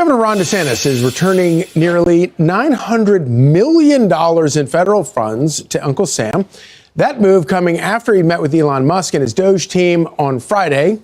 Governor Ron DeSantis is returning nearly $900 million in federal funds to Uncle Sam. That move coming after he met with Elon Musk and his DOGE team on Friday.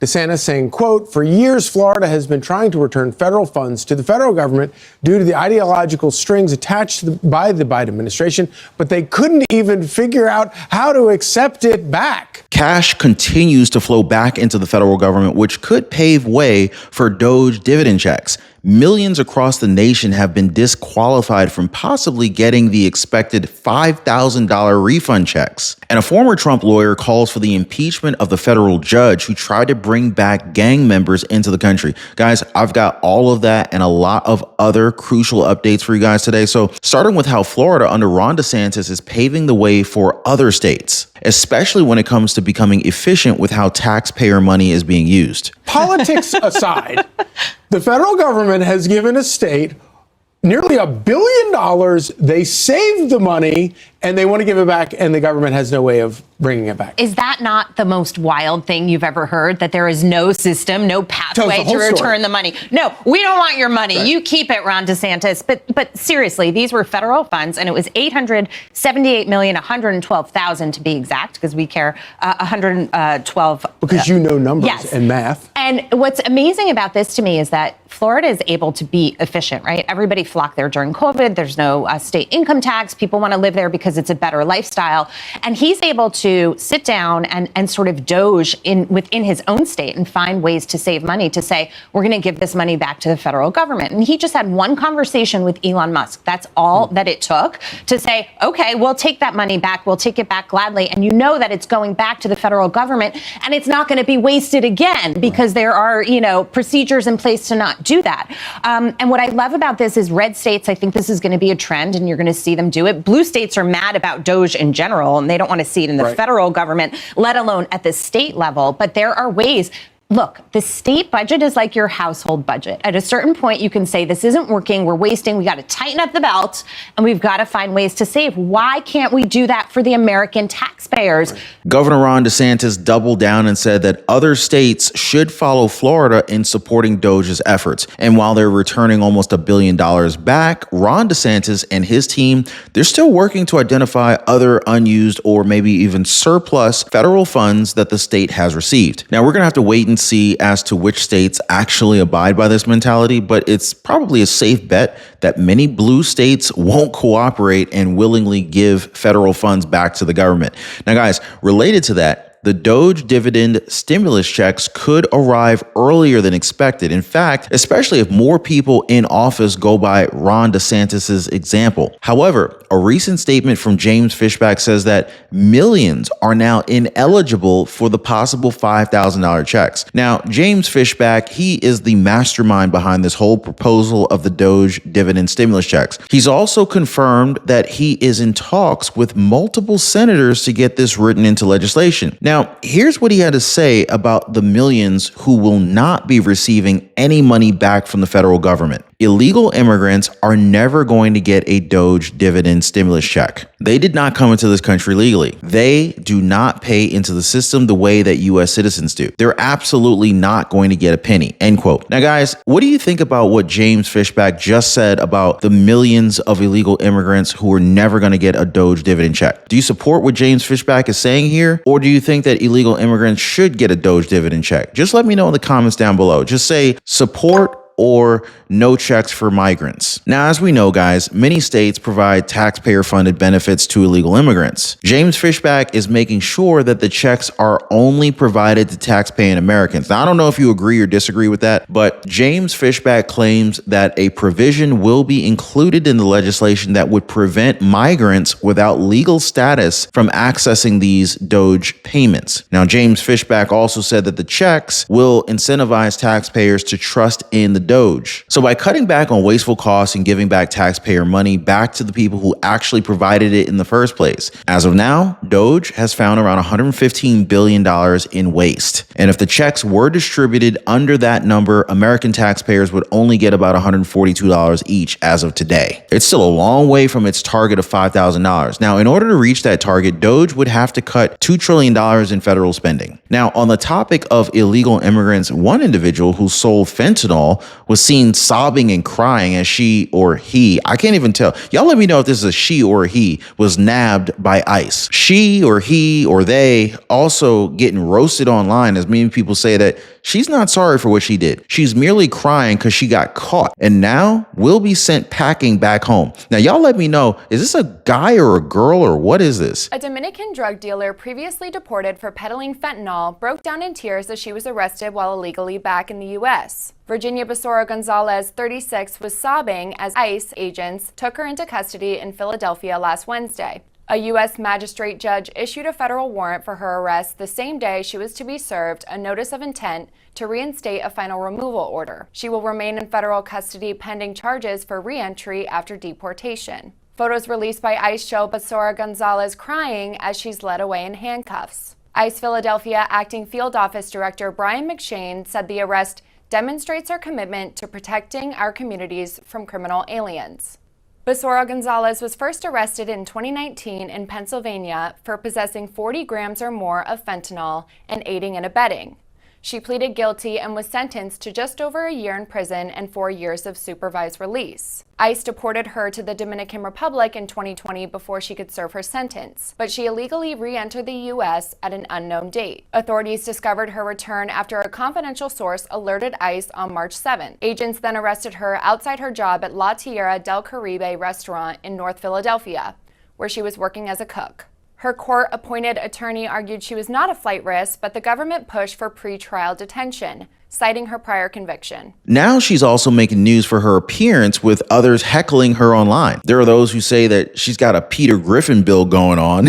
DeSantis saying, quote, "For years, Florida has been trying to return federal funds to the federal government due to the ideological strings attached by the Biden administration, but they couldn't even figure out how to accept it back." Cash continues to flow back into the federal government, which could pave way for DOGE dividend checks. Millions across the nation have been disqualified from possibly getting the expected $5,000 refund checks. And a former Trump lawyer calls for the impeachment of the federal judge who tried to bring back gang members into the country. Guys, I've got all of that and a lot of other crucial updates for you guys today. So starting with how Florida under Ron DeSantis is paving the way for other states, especially when it comes to becoming efficient with how taxpayer money is being used. Politics aside, the federal government has given a state nearly $1 billion. They saved the money and they want to give it back, and the government has no way of bringing it back. Is that not the most wild thing you've ever heard? That there is no system, no pathway to return the money? No, we don't want your money. Right. You keep it, Ron DeSantis. But seriously, these were federal funds, and it was $878,112,000 to be exact, because we care 112. Because you know numbers and math. And what's amazing about this to me is that Florida is able to be efficient, right? Everybody flocked there during COVID. There's no state income tax. People want to live there because it's a better lifestyle. And he's able to sit down and sort of doge within his own state and find ways to save money, to say, we're going to give this money back to the federal government. And he just had one conversation with Elon Musk. That's all that it took to say, okay, we'll take that money back. We'll take it back gladly. And you know that it's going back to the federal government and it's not going to be wasted again because there are, procedures in place to not do that. And what I love about this is red states, I think this is going to be a trend and you're going to see them do it. Blue states are mad about DOGE in general, and they don't want to see it in the federal government, let alone at the state level. But there are ways. Look, the state budget is like your household budget. At a certain point, you can say, this isn't working, we're wasting, we got to tighten up the belt, and we've got to find ways to save. Why can't we do that for the American taxpayers? Governor Ron DeSantis doubled down and said that other states should follow Florida in supporting DOGE's efforts. And while they're returning almost $1 billion back, Ron DeSantis and his team, they're still working to identify other unused or maybe even surplus federal funds that the state has received. Now, we're going to have to wait and see as to which states actually abide by this mentality, but it's probably a safe bet that many blue states won't cooperate and willingly give federal funds back to the government. Now, guys, related to that, the DOGE dividend stimulus checks could arrive earlier than expected. In fact, especially if more people in office go by Ron DeSantis's example. However, a recent statement from James Fishback says that millions are now ineligible for the possible $5,000 checks. Now, James Fishback, he is the mastermind behind this whole proposal of the DOGE dividend stimulus checks. He's also confirmed that he is in talks with multiple senators to get this written into legislation. Now, here's what he had to say about the millions who will not be receiving any money back from the federal government. Illegal immigrants are never going to get a DOGE dividend stimulus check. They did not come into this country legally. They do not pay into the system the way that U.S. citizens do. They're absolutely not going to get a penny, end quote. Now, guys, what do you think about what James Fishback just said about the millions of illegal immigrants who are never going to get a DOGE dividend check? Do you support what James Fishback is saying here? Or do you think that illegal immigrants should get a DOGE dividend check? Just let me know in the comments down below. Just say support or no checks for migrants. Now, as we know, guys, many states provide taxpayer-funded benefits to illegal immigrants. James Fishback is making sure that the checks are only provided to tax-paying Americans. Now, I don't know if you agree or disagree with that, but James Fishback claims that a provision will be included in the legislation that would prevent migrants without legal status from accessing these DOGE payments. Now, James Fishback also said that the checks will incentivize taxpayers to trust in the DOGE. So by cutting back on wasteful costs and giving back taxpayer money back to the people who actually provided it in the first place, as of now, DOGE has found around $115 billion in waste. And if the checks were distributed under that number, American taxpayers would only get about $142 each as of today. It's still a long way from its target of $5,000. Now, in order to reach that target, DOGE would have to cut $2 trillion in federal spending. Now, on the topic of illegal immigrants, one individual who sold fentanyl was seen sobbing and crying as she or he, I can't even tell. Y'all let me know if this is a she or a he, was nabbed by ICE. She or he or they also getting roasted online as many people say that she's not sorry for what she did. She's merely crying because she got caught and now will be sent packing back home. Now, y'all let me know, is this a guy or a girl or what is this? A Dominican drug dealer previously deported for peddling fentanyl broke down in tears as she was arrested while illegally back in the U.S. Virginia Basora Gonzalez, 36, was sobbing as ICE agents took her into custody in Philadelphia last Wednesday. A U.S. magistrate judge issued a federal warrant for her arrest the same day she was to be served a notice of intent to reinstate a final removal order. She will remain in federal custody pending charges for re-entry after deportation. Photos released by ICE show Basora Gonzalez crying as she's led away in handcuffs. ICE Philadelphia Acting Field Office Director Brian McShane said the arrest demonstrates our commitment to protecting our communities from criminal aliens. Basora Gonzalez was first arrested in 2019 in Pennsylvania for possessing 40 grams or more of fentanyl and aiding and abetting. She pleaded guilty and was sentenced to just over a year in prison and 4 years of supervised release. ICE deported her to the Dominican Republic in 2020 before she could serve her sentence, but she illegally re-entered the U.S. at an unknown date. Authorities discovered her return after a confidential source alerted ICE on March 7th. Agents then arrested her outside her job at La Tierra del Caribe restaurant in North Philadelphia, where she was working as a cook. Her court-appointed attorney argued she was not a flight risk, but the government pushed for pre-trial detention, citing her prior conviction. Now she's also making news for her appearance with others heckling her online. There are those who say that she's got a Peter Griffin bill going on.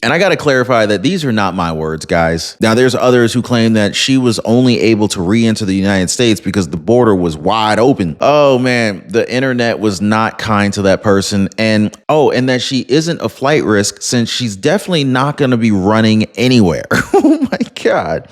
And I got to clarify that these are not my words, guys. Now, there's others who claim that she was only able to re-enter the United States because the border was wide open. Oh, man, the internet was not kind to that person. And that she isn't a flight risk since she's definitely not going to be running anywhere. Oh, my God.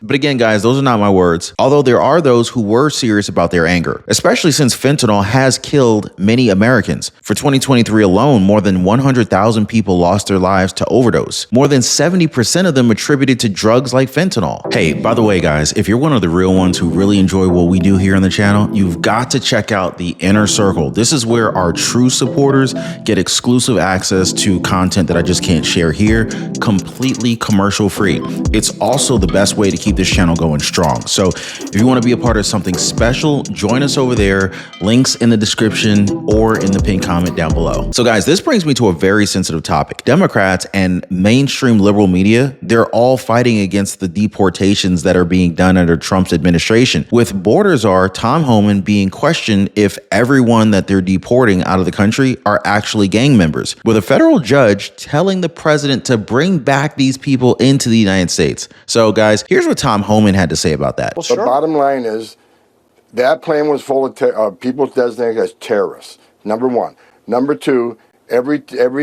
But again, guys, those are not my words. Although there are those who were serious about their anger, especially since fentanyl has killed many Americans. For 2023 alone, more than 100,000 people lost their lives to overdose. More than 70% of them attributed to drugs like fentanyl. Hey, by the way, guys, if you're one of the real ones who really enjoy what we do here on the channel, you've got to check out the Inner Circle. This is where our true supporters get exclusive access to content that I just can't share here, completely commercial free. It's also the best way to keep this channel going strong. So if you want to be a part of something special, join us over there. Links in the description or in the pinned comment down below. So guys, this brings me to a very sensitive topic. Democrats and mainstream liberal media, they're all fighting against the deportations that are being done under Trump's administration, with border czar Tom Homan being questioned if everyone that they're deporting out of the country are actually gang members, with a federal judge telling the president to bring back these people into the United States. So guys, here's what Tom Homan had to say about that. Well, sure. The bottom line is that plane was full of people designated as terrorists, number one. Number two, every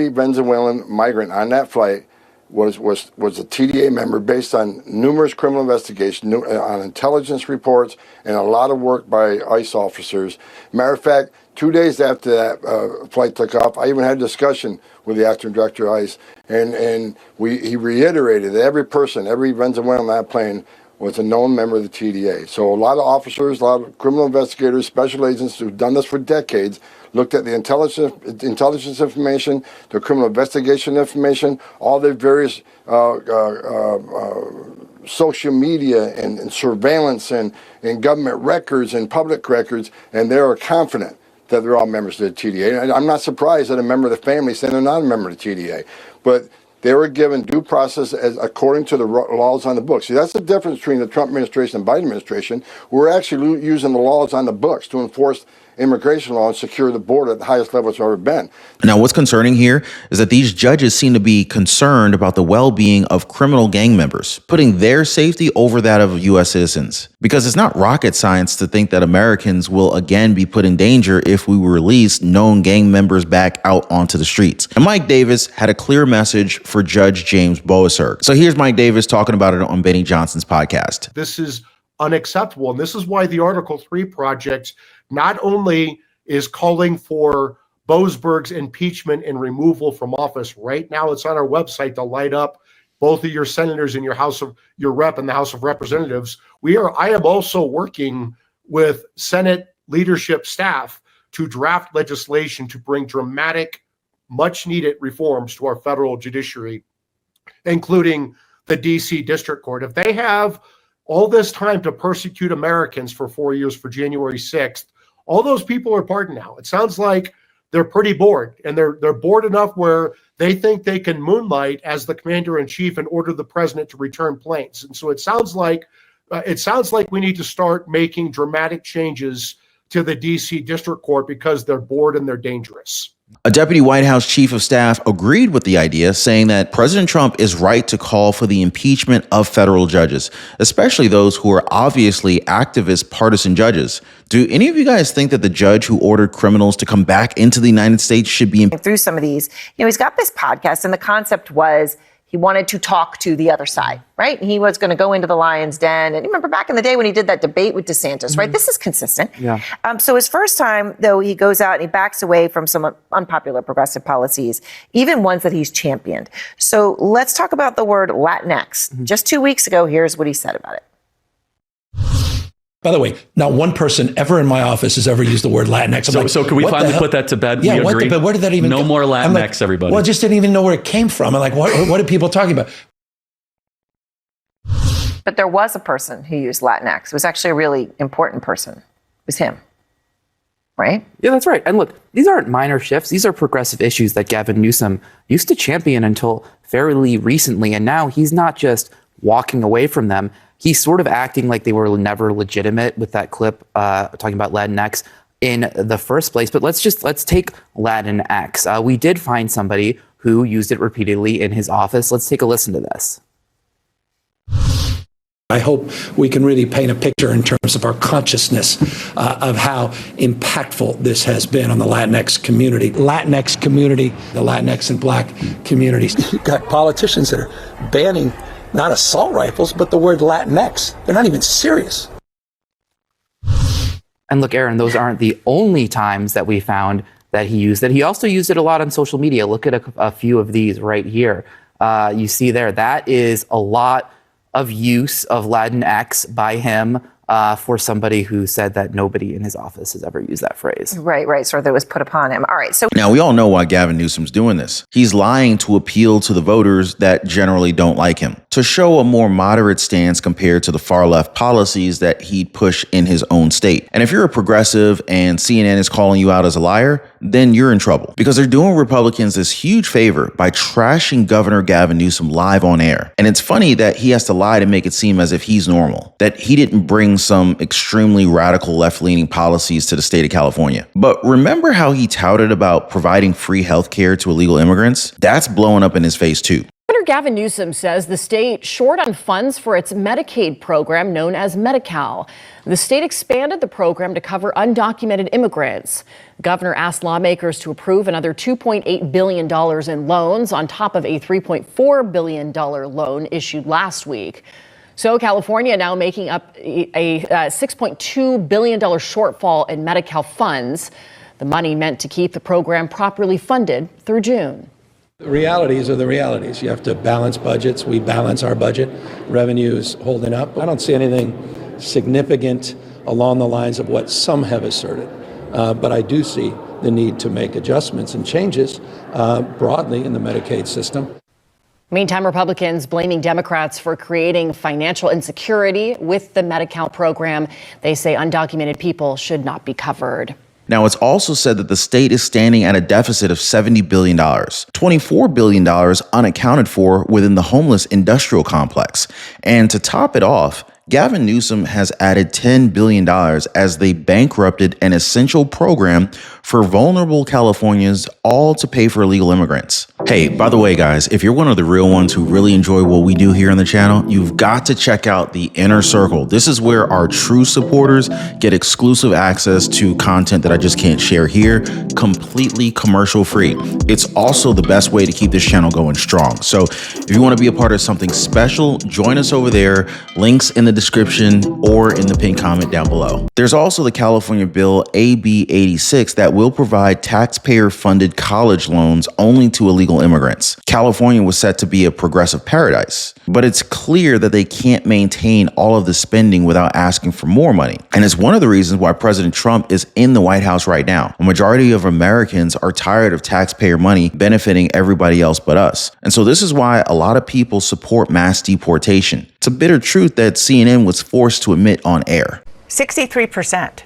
Venezuelan migrant on that flight was a TDA member based on numerous criminal investigations, on intelligence reports, and a lot of work by ICE officers. Matter of fact, 2 days after that flight took off, I even had a discussion with the acting director of ICE, and he reiterated that every Venezuelan on that plane was a known member of the TDA. So a lot of officers, a lot of criminal investigators, special agents who've done this for decades, looked at the intelligence information, the criminal investigation information, all the various social media and surveillance and government records and public records, and they are confident that they're all members of the TDA. And I'm not surprised that a member of the family saying they're not a member of the TDA, but they were given due process as according to the laws on the books. See, that's the difference between the Trump administration and Biden administration. We're actually using the laws on the books to enforce immigration law and secure the border at the highest level it's ever been. Now, what's concerning here is that these judges seem to be concerned about the well-being of criminal gang members, putting their safety over that of U.S. citizens. Because it's not rocket science to think that Americans will again be put in danger if we release known gang members back out onto the streets. And Mike Davis had a clear message for Judge James Boasberg. So here's Mike Davis talking about it on Benny Johnson's podcast. This is unacceptable. And this is why the Article 3 project not only is calling for Boasberg's impeachment and removal from office. Right now, it's on our website to light up both of your senators in your rep in the House of Representatives. I am also working with Senate leadership staff to draft legislation to bring dramatic, much-needed reforms to our federal judiciary, including the D.C. District Court. If they have all this time to persecute Americans for 4 years for January 6th, all those people are pardoned now. It sounds like they're pretty bored, and they're bored enough where they think they can moonlight as the commander-in-chief and order the president to return planes. And so it sounds like we need to start making dramatic changes to the D.C. District Court because they're bored and they're dangerous. A deputy White House chief of staff agreed with the idea, saying that President Trump is right to call for the impeachment of federal judges, especially those who are obviously activist partisan judges. Do any of you guys think that the judge who ordered criminals to come back into the United States should be through some of these? He's got this podcast, and the concept was he wanted to talk to the other side, right? He was going to go into the lion's den. And remember back in the day when he did that debate with DeSantis, right? This is consistent. Yeah. So his first time, though, he goes out and he backs away from some unpopular progressive policies, even ones that he's championed. So let's talk about the word Latinx. Just 2 weeks ago, here's what he said about it. By the way, not one person ever in my office has ever used the word Latinx. So can we finally put that to bed? Yeah, we agree? but where did that even No go? more Latinx, like, everybody. Well, I just didn't even know where it came from. I'm like, what are people talking about? But there was a person who used Latinx. It was actually a really important person. It was him. Right? Yeah, that's right. And look, these aren't minor shifts. These are progressive issues that Gavin Newsom used to champion until fairly recently. And now he's not just walking away from them. He's sort of acting like they were never legitimate with that clip talking about Latinx in the first place. But let's take Latinx. We did find somebody who used it repeatedly in his office. Let's take a listen to this. I hope we can really paint a picture in terms of our consciousness of how impactful this has been on the Latinx community. The Latinx and Black communities. You've got politicians that are banning not assault rifles, but the word Latinx. They're not even serious. And look, Aaron, those aren't the only times that we found that he used it. He also used it a lot on social media. Look at a few of these right here. You see there, that is a lot of use of Latinx by him for somebody who said that nobody in his office has ever used that phrase. Right. So that was put upon him. All right. So Now, we all know why Gavin Newsom's doing this. He's lying to appeal to the voters that generally don't like him, to show a more moderate stance compared to the far left policies that he'd push in his own state. And if you're a progressive and CNN is calling you out as a liar, then you're in trouble, because they're doing Republicans this huge favor by trashing Governor Gavin Newsom live on air. And it's funny that he has to lie to make it seem as if he's normal, that he didn't bring some extremely radical left-leaning policies to the state of California. But remember how he touted about providing free health care to illegal immigrants? That's blowing up in his face too. Governor Gavin Newsom says the state short on funds for its Medicaid program known as Medi-Cal. The state expanded the program to cover undocumented immigrants. The governor asked lawmakers to approve another $2.8 billion in loans on top of a $3.4 billion loan issued last week. So California now making up a $6.2 billion shortfall in Medi-Cal funds. The money meant to keep the program properly funded through June. The realities are the realities. You have to balance budgets. We balance our budget. Revenue is holding up. I don't see anything significant along the lines of what some have asserted. But I do see the need to make adjustments and changes broadly in the Medicaid system. Meantime, Republicans blaming Democrats for creating financial insecurity with the Medi-Cal program. They say undocumented people should not be covered. Now, it's also said that the state is standing at a deficit of $70 billion, $24 billion unaccounted for within the homeless industrial complex. And to top it off, Gavin Newsom has added $10 billion as they bankrupted an essential program for vulnerable Californians, all to pay for illegal immigrants. Hey, by the way, guys, if you're one of the real ones who really enjoy what we do here on the channel, you've got to check out the Inner Circle. This is where our true supporters get exclusive access to content that I just can't share here, completely commercial free. It's also the best way to keep this channel going strong. So if you want to be a part of something special, join us over there. Links in the the description or in the pinned comment down below. There's also the California bill AB 86 that will provide taxpayer-funded college loans only to illegal immigrants. California was set to be a progressive paradise, but it's clear that they can't maintain all of the spending without asking for more money. And it's one of the reasons why President Trump is in the White House right now. A majority of Americans are tired of taxpayer money benefiting everybody else but us. And so this is why a lot of people support mass deportation. It's a bitter truth that CNN was forced to admit on air. 63%,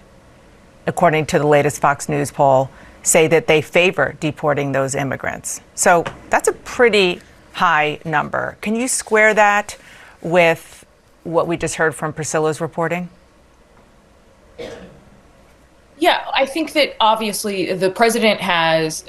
according to the latest Fox News poll, say that they favor deporting those immigrants. So that's a pretty high number. Can you square that with what we just heard from Priscilla's reporting? Yeah, I think that obviously the president has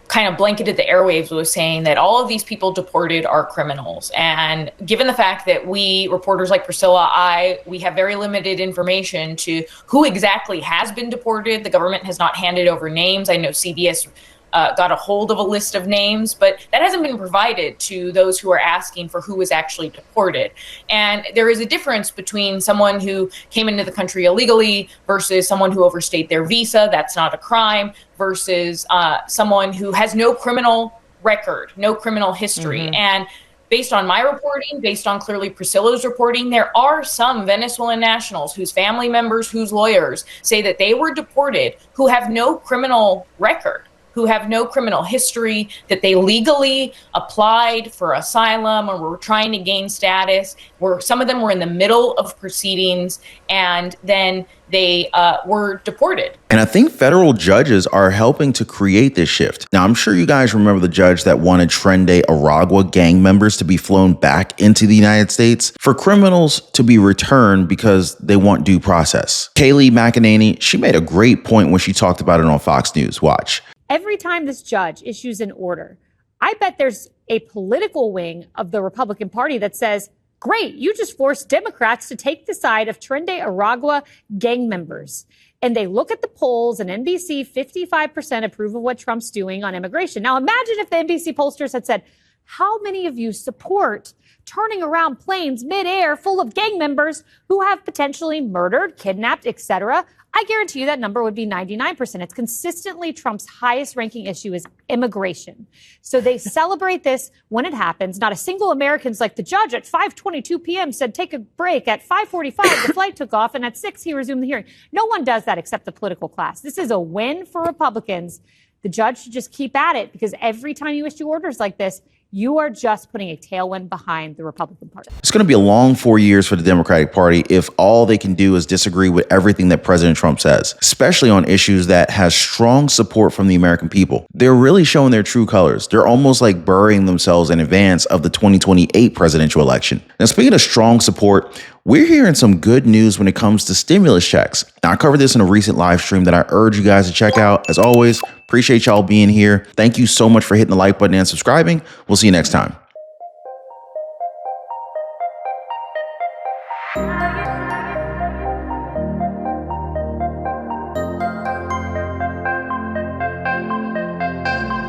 kind of blanketed the airwaves with saying that all of these people deported are criminals. And given the fact that we, reporters like Priscilla, we have very limited information to who exactly has been deported. The government has not handed over names. I know CBS got a hold of a list of names, but that hasn't been provided to those who are asking for who was actually deported. And there is a difference between someone who came into the country illegally versus someone who overstayed their visa. That's not a crime, versus someone who has no criminal record, no criminal history. And based on my reporting, based on clearly Priscilla's reporting, there are some Venezuelan nationals whose family members, whose lawyers say that they were deported who have no criminal record, who have no criminal history, that they legally applied for asylum or were trying to gain status, where some of them were in the middle of proceedings, and then they were deported. And I think federal judges are helping to create this shift. Now, I'm sure you guys remember the judge that wanted Trende Aragua gang members to be flown back into the United States for criminals to be returned because they want due process. Kayleigh McEnany, she made a great point when she talked about it on Fox News. Watch. Every time this judge issues an order, I bet there's a political wing of the Republican Party that says, great, you just forced Democrats to take the side of Trende Aragua gang members. And they look at the polls, and NBC, 55% approve of what Trump's doing on immigration. Now, imagine if the NBC pollsters had said, how many of you support turning around planes midair full of gang members who have potentially murdered, kidnapped, etc.? I guarantee you that number would be 99%. It's consistently Trump's highest ranking issue is immigration. So they celebrate this when it happens. Not a single American's like the judge at 5:22 p.m. said, take a break. At 5:45, the flight took off, and at 6, he resumed the hearing. No one does that except the political class. This is a win for Republicans. The judge should just keep at it, because every time you issue orders like this, you are just putting a tailwind behind the Republican Party. It's going to be a long 4 years for the Democratic Party if all they can do is disagree with everything that President Trump says, especially on issues that has strong support from the American people. They're really showing their true colors. They're almost like burying themselves in advance of the 2028 presidential election. Now, speaking of strong support, we're hearing some good news when it comes to stimulus checks. Now, I covered this in a recent live stream that I urge you guys to check out. As always, appreciate y'all being here. Thank you so much for hitting the like button and subscribing. We'll see you next time.